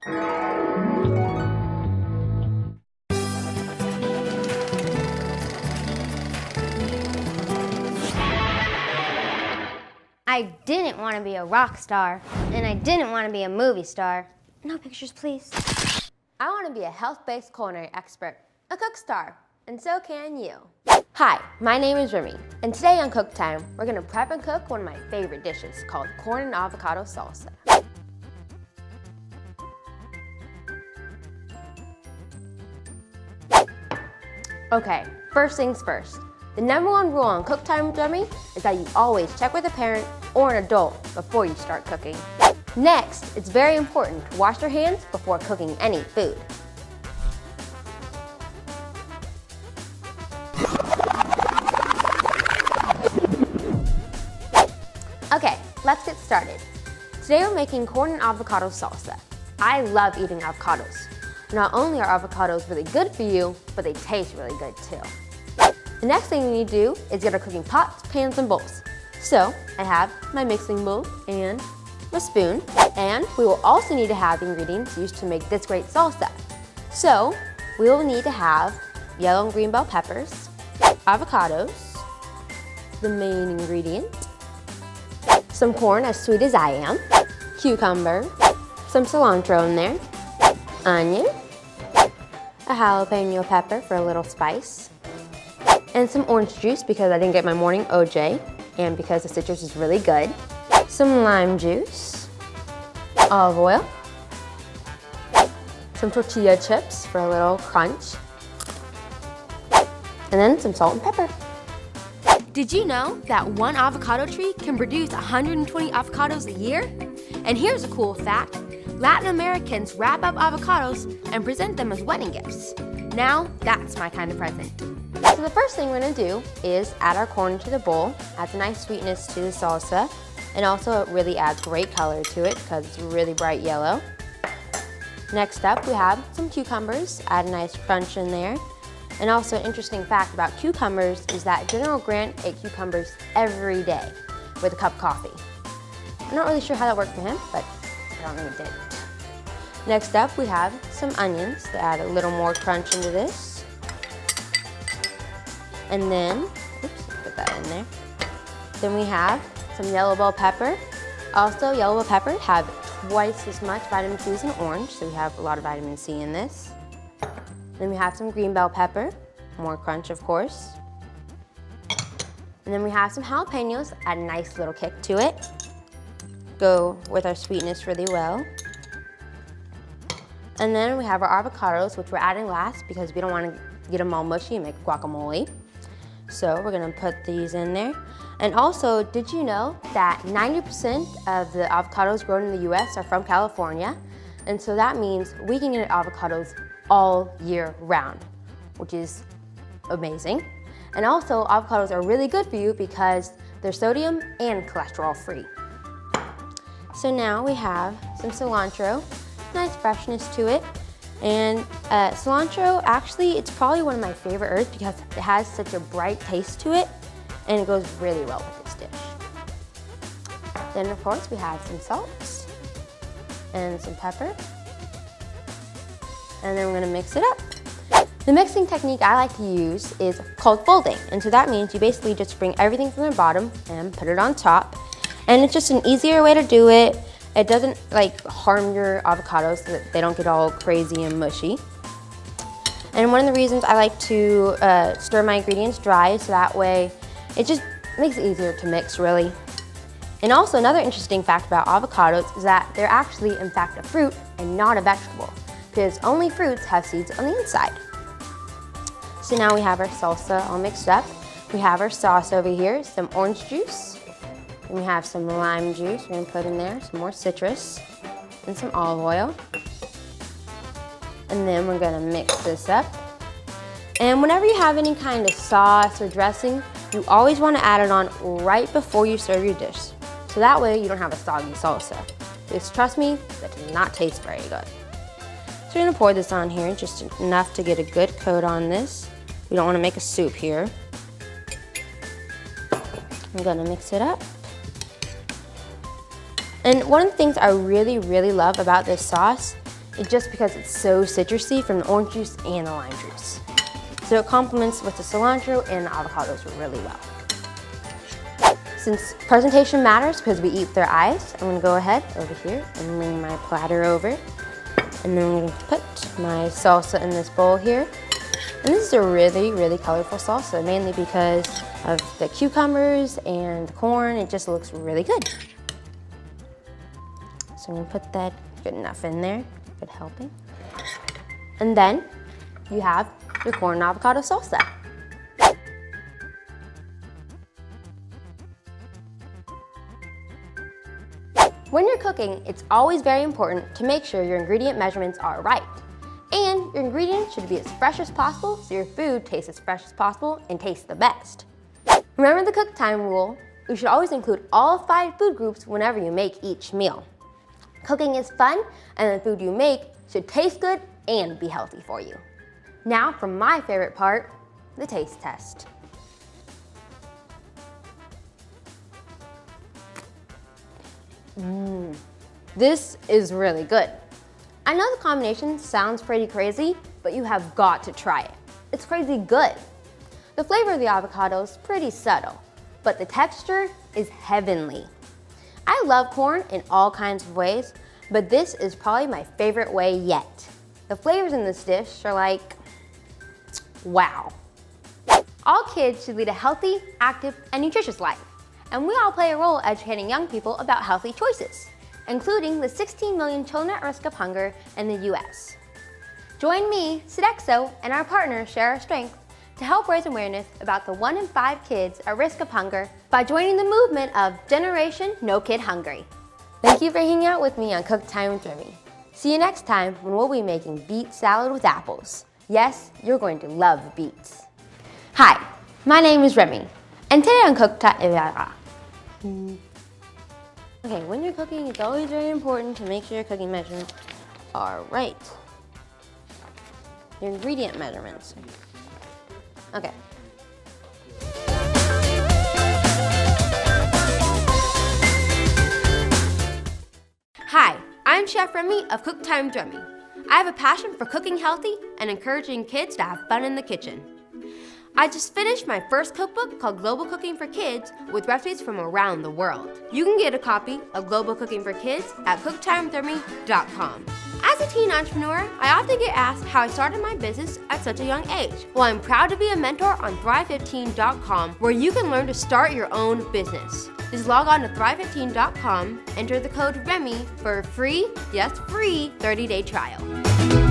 I didn't want to be a rock star, and I didn't want to be a movie star. No pictures, please. I want to be a health-based culinary expert, a cook star, and so can you. Hi, my name is Remmi, and today on Cook Time, we're going to prep and cook one of my favorite dishes called corn and avocado salsa. Okay, first things first. The #1 rule on Cook Time with Remmi is that you always check with a parent or an adult before you start cooking. Next, it's very important to wash your hands before cooking any food. Okay, let's get started. Today we're making corn and avocado salsa. I love eating avocados. Not only are avocados really good for you, but they taste really good too. The next thing we need to do is get our cooking pots, pans, and bowls. So I have my mixing bowl and my spoon, and we will also need to have the ingredients used to make this great salsa. So we will need to have yellow and green bell peppers, avocados, the main ingredient, some corn as sweet as I am, cucumber, some cilantro in there, onion, a jalapeno pepper for a little spice, and some orange juice because I didn't get my morning OJ and because the citrus is really good, some lime juice, olive oil, some tortilla chips for a little crunch, and then some salt and pepper. Did you know that one avocado tree can produce 120 avocados a year? And here's a cool fact. Latin Americans wrap up avocados and present them as wedding gifts. Now, that's my kind of present. So the first thing we're gonna do is add our corn to the bowl. Adds a nice sweetness to the salsa, and also it really adds great color to it because it's really bright yellow. Next up, we have some cucumbers. Add a nice crunch in there. And also an interesting fact about cucumbers is that General Grant ate cucumbers every day with a cup of coffee. I'm not really sure how that worked for him, but I don't think it did. Next up, we have some onions to add a little more crunch into this. And then, oops, put that in there. Then we have some yellow bell pepper. Also, yellow bell pepper have twice as much vitamin C as an orange, so we have a lot of vitamin C in this. Then we have some green bell pepper, more crunch of course. And then we have some jalapenos, add a nice little kick to it. Go with our sweetness really well. And then we have our avocados, which we're adding last because we don't want to get them all mushy and make guacamole. So we're gonna put these in there. And also, did you know that 90% of the avocados grown in the US are from California? And so that means we can get avocados all year round, which is amazing. And also, avocados are really good for you because they're sodium and cholesterol free. So now we have some cilantro, nice freshness to it. And cilantro, actually, it's probably one of my favorite herbs because it has such a bright taste to it and it goes really well with this dish. Then of course we have some salt and some pepper. And then we're gonna mix it up. The mixing technique I like to use is called folding. And so that means you basically just bring everything from the bottom and put it on top. And it's just an easier way to do it. It doesn't harm your avocados so that they don't get all crazy and mushy. And one of the reasons I like to stir my ingredients dry so that way it just makes it easier to mix really. And also another interesting fact about avocados is that they're actually in fact a fruit and not a vegetable because only fruits have seeds on the inside. So now we have our salsa all mixed up. We have our sauce over here, some orange juice. And we have some lime juice we're gonna put in there, some more citrus, and some olive oil. And then we're gonna mix this up. And whenever you have any kind of sauce or dressing, you always wanna add it on right before you serve your dish. So that way you don't have a soggy salsa. Because trust me, that does not taste very good. So we're gonna pour this on here, just enough to get a good coat on this. We don't wanna make a soup here. I'm gonna mix it up. And one of the things I really, really love about this sauce just because it's so citrusy from the orange juice and the lime juice. So it complements with the cilantro and the avocados really well. Since presentation matters because we eat with our eyes, I'm gonna go ahead over here and bring my platter over. And then I'm gonna put my salsa in this bowl here. And this is a really, really colorful salsa, mainly because of the cucumbers and the corn. It just looks really good. So I'm gonna put that good enough in there, good helping. And then you have your corn and avocado salsa. When you're cooking, it's always very important to make sure your ingredient measurements are right. And your ingredients should be as fresh as possible so your food tastes as fresh as possible and tastes the best. Remember the cook time rule. You should always include all 5 food groups whenever you make each meal. Cooking is fun, and the food you make should taste good and be healthy for you. Now for my favorite part, the taste test. This is really good. I know the combination sounds pretty crazy, but you have got to try it. It's crazy good. The flavor of the avocado is pretty subtle, but the texture is heavenly. I love corn in all kinds of ways, but this is probably my favorite way yet. The flavors in this dish are like, wow. All kids should lead a healthy, active, and nutritious life. And we all play a role educating young people about healthy choices, including the 16 million children at risk of hunger in the US. Join me, Sodexo, and our partners Share Our Strength to help raise awareness about the 1 in 5 kids at risk of hunger by joining the movement of Generation No Kid Hungry. Thank you for hanging out with me on Cook Time with Remmi. See you next time when we'll be making beet salad with apples. Yes, you're going to love beets. Hi, my name is Remmi, and today on Cook Time... Okay, when you're cooking, it's always very important to make sure your cooking measurements are right. Your ingredient measurements. Okay. Hi, I'm Chef Remmi of Cook Time with Remmi. I have a passion for cooking healthy and encouraging kids to have fun in the kitchen. I just finished my first cookbook called Global Cooking for Kids with recipes from around the world. You can get a copy of Global Cooking for Kids at cooktimewithremmi.com. As a teen entrepreneur, I often get asked how I started my business at such a young age. Well, I'm proud to be a mentor on Thrive15.com, where you can learn to start your own business. Just log on to Thrive15.com, enter the code REMMI for a free, yes free, 30-day trial.